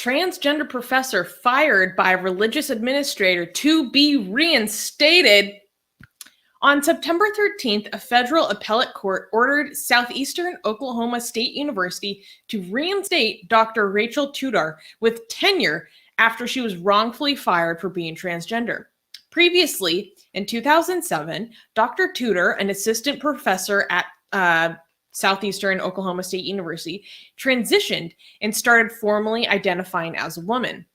transgender professor fired by a religious administrator to be reinstated. On September 13th, a federal appellate court ordered Southeastern Oklahoma State University to reinstate Dr. Rachel Tudor with tenure after she was wrongfully fired for being transgender. Previously, in 2007, Dr. Tudor, an assistant professor at Southeastern Oklahoma State University, transitioned and started formally identifying as a woman.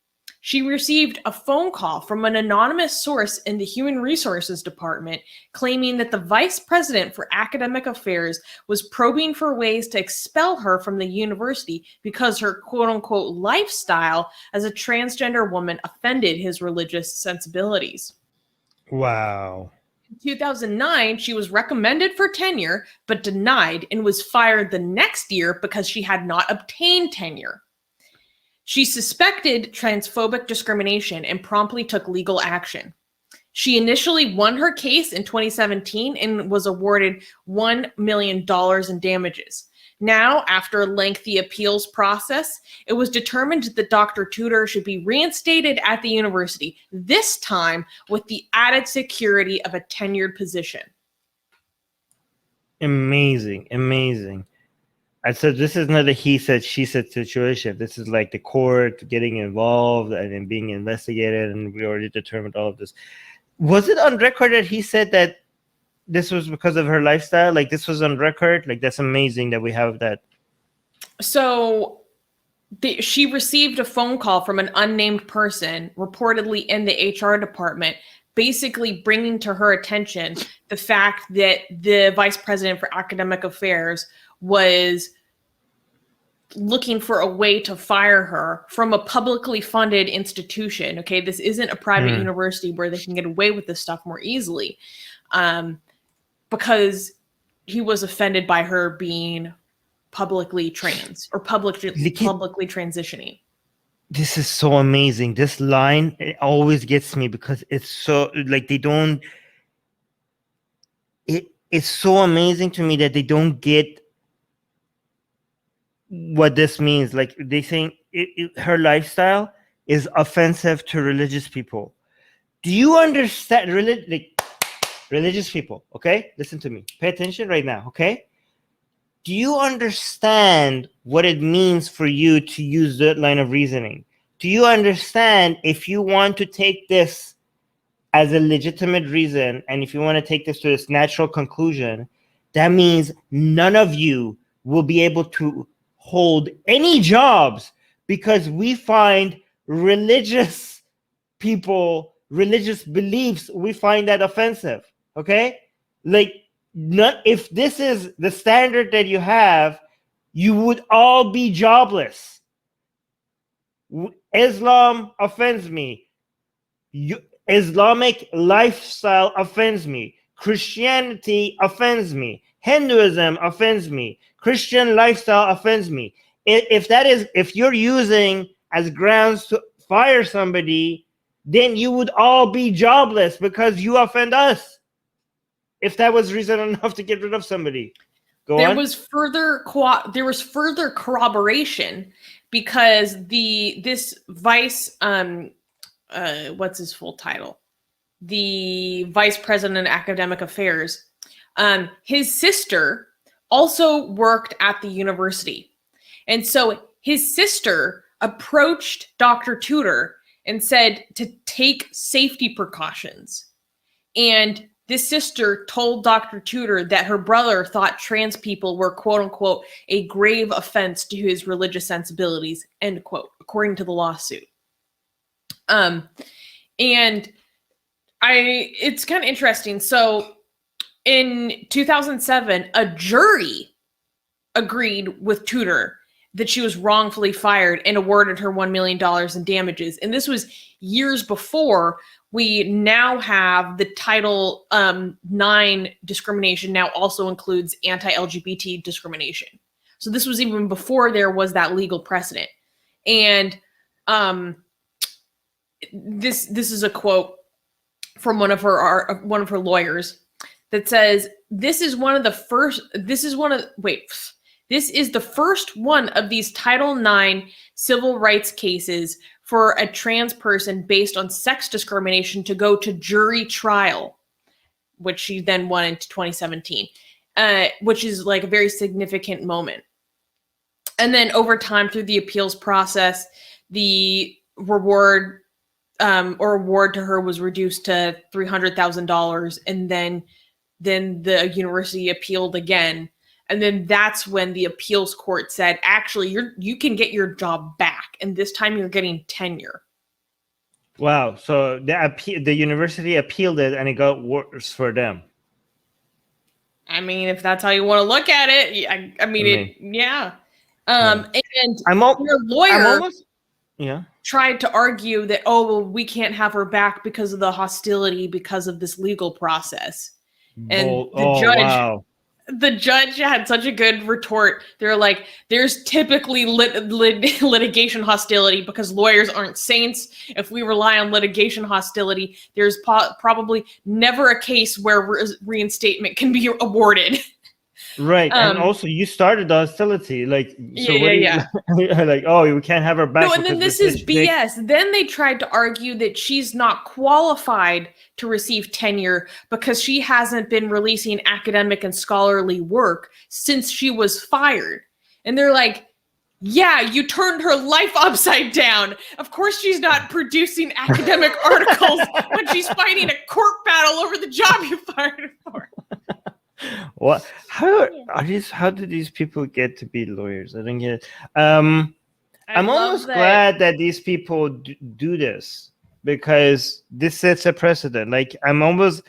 She received a phone call from an anonymous source in the Human Resources Department claiming that the vice president for academic affairs was probing for ways to expel her from the university because her quote-unquote lifestyle as a transgender woman offended his religious sensibilities. Wow. In 2009, she was recommended for tenure, but denied and was fired the next year because she had not obtained tenure. She suspected transphobic discrimination and promptly took legal action. She initially won her case in 2017 and was awarded $1 million in damages. Now, after a lengthy appeals process, it was determined that Dr. Tudor should be reinstated at the university, this time with the added security of a tenured position. Amazing, amazing. I said this is not a he said, she said situation. This is like the court getting involved and then being investigated, and we already determined all of this. Was it on record that he said that this was because of her lifestyle? Like, this was on record? Like, that's amazing that we have that. So she received a phone call from an unnamed person, reportedly in the HR department, basically bringing to her attention the fact that the vice president for academic affairs was looking for a way to fire her from a publicly funded institution. Okay, this isn't a private university where they can get away with this stuff more easily, because he was offended by her being publicly trans or publicly transitioning. This is so amazing. This line, it always gets me because it's so like it's so amazing to me that they don't get what this means. Like, they think her lifestyle is offensive to religious people. Do you understand? Religious people, okay? Listen to me. Pay attention right now, okay? Do you understand what it means for you to use that line of reasoning? Do you understand if you want to take this as a legitimate reason, and if you want to take this to this natural conclusion, that means none of you will be able to hold any jobs because we find religious people, religious beliefs, we find that offensive, okay? Like, not if this is the standard that you have, you would all be jobless. Islam offends me. Islamic lifestyle offends me. Christianity offends me. Hinduism offends me. Christian lifestyle offends me. If you're using as grounds to fire somebody, then you would all be jobless because you offend us. If that was reason enough to get rid of somebody. There was further corroboration because this vice what's his full title? The vice president of academic affairs. His sister also worked at the university. And so his sister approached Dr. Tudor and said to take safety precautions. And this sister told Dr. Tudor that her brother thought trans people were, quote unquote, a grave offense to his religious sensibilities, end quote, according to the lawsuit. And it's kind of interesting. So in 2007, a jury agreed with Tudor that she was wrongfully fired and awarded her $1 million in damages. And this was years before we now have the Title IX discrimination now also includes anti-LGBT discrimination. So this was even before there was that legal precedent. And this is a quote from one of her lawyers that says, this is one of This is the first one of these Title IX civil rights cases for a trans person based on sex discrimination to go to jury trial, which she then won in 2017, which is like a very significant moment. And then over time through the appeals process, the reward to her was reduced to $300,000, and then the university appealed again. And then that's when the appeals court said, actually, you can get your job back, and this time you're getting tenure. Wow. So the university appealed it, and it got worse for them. I mean, if that's how you want to look at it, yeah. And your lawyer tried to argue that, oh, well, we can't have her back because of the hostility, because of this legal process. And the judge had such a good retort. They're like, there's typically litigation hostility because lawyers aren't saints. If we rely on litigation hostility, there's probably never a case where reinstatement can be awarded. Right. And also you started the hostility. Like, so yeah. Like, oh, we can't have her back. No, and then this is BS. Then they tried to argue that she's not qualified to receive tenure because she hasn't been releasing academic and scholarly work since she was fired. And they're like, yeah, you turned her life upside down. Of course she's not producing academic articles when she's fighting a court battle over the job you fired her for. What? How did these people get to be lawyers? I don't get it. I'm almost glad that these people do this, because this sets a precedent. Like, I'm almost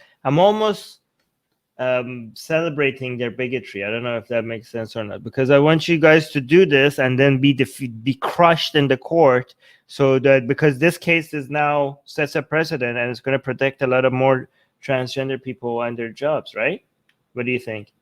celebrating their bigotry. I don't know if that makes sense or not, because I want you guys to do this and then be crushed in the court, so that, because this case is now sets a precedent and it's going to protect a lot of more transgender people and their jobs, right? What do you think?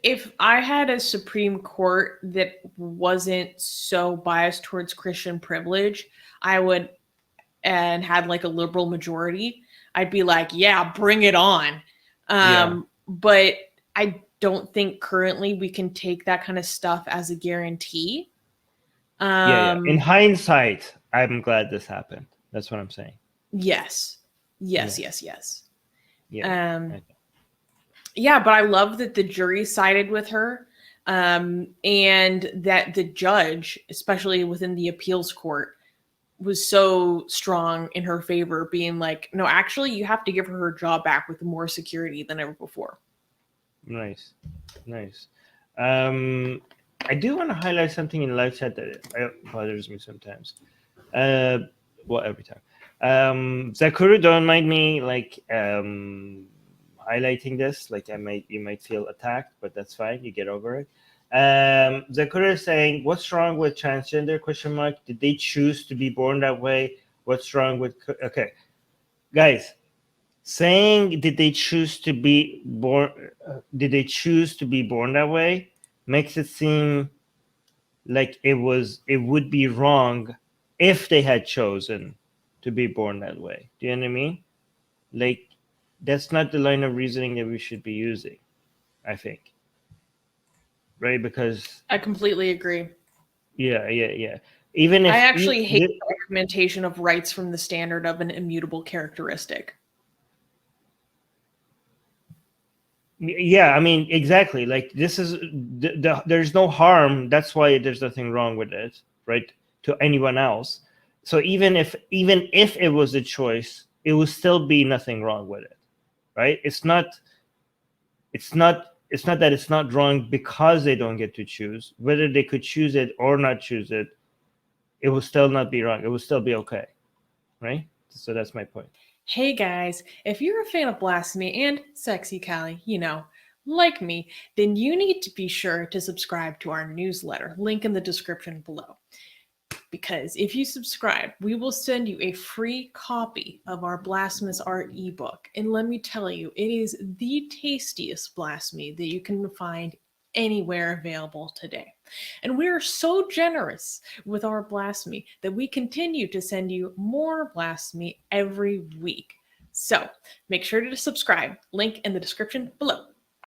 If I had a Supreme Court that wasn't so biased towards Christian privilege, and had like a liberal majority, I'd be like, yeah, bring it on. But I don't think currently we can take that kind of stuff as a guarantee. In hindsight, I'm glad this happened. That's what I'm saying. Yes. Yeah. But I love that the jury sided with her, and that the judge, especially within the appeals court, was so strong in her favor, being like, no, actually, you have to give her job back with more security than ever before. Nice. I do want to highlight something in live chat that bothers me sometimes. Every time. Zakuru, don't mind me highlighting this. Like, you might feel attacked, but that's fine. You get over it. Zakura is saying, what's wrong with transgender? ? Did they choose to be born that way? What's wrong with... Okay. Guys, saying did they choose to be born that way makes it seem like it would be wrong if they had chosen to be born that way. Do you know what I mean? Like, that's not the line of reasoning that we should be using, I think. Right? Because I completely agree. Yeah. Even if I actually hate the documentation of rights from the standard of an immutable characteristic. Yeah, I mean, exactly. Like, this is there's no harm. That's why there's nothing wrong with it, right? To anyone else. So even if it was a choice, it would still be nothing wrong with it, right? It's not that it's not wrong because they don't get to choose. Whether they could choose it or not choose it, it will still not be wrong. It will still be okay, right? So that's my point. Hey guys, if you're a fan of Blasphemy and Sexy Callie, like me, then you need to be sure to subscribe to our newsletter, link in the description below. Because if you subscribe, we will send you a free copy of our Blasphemous Art ebook. And let me tell you, it is the tastiest blasphemy that you can find anywhere available today. And we are so generous with our blasphemy that we continue to send you more blasphemy every week. So make sure to subscribe. Link in the description below.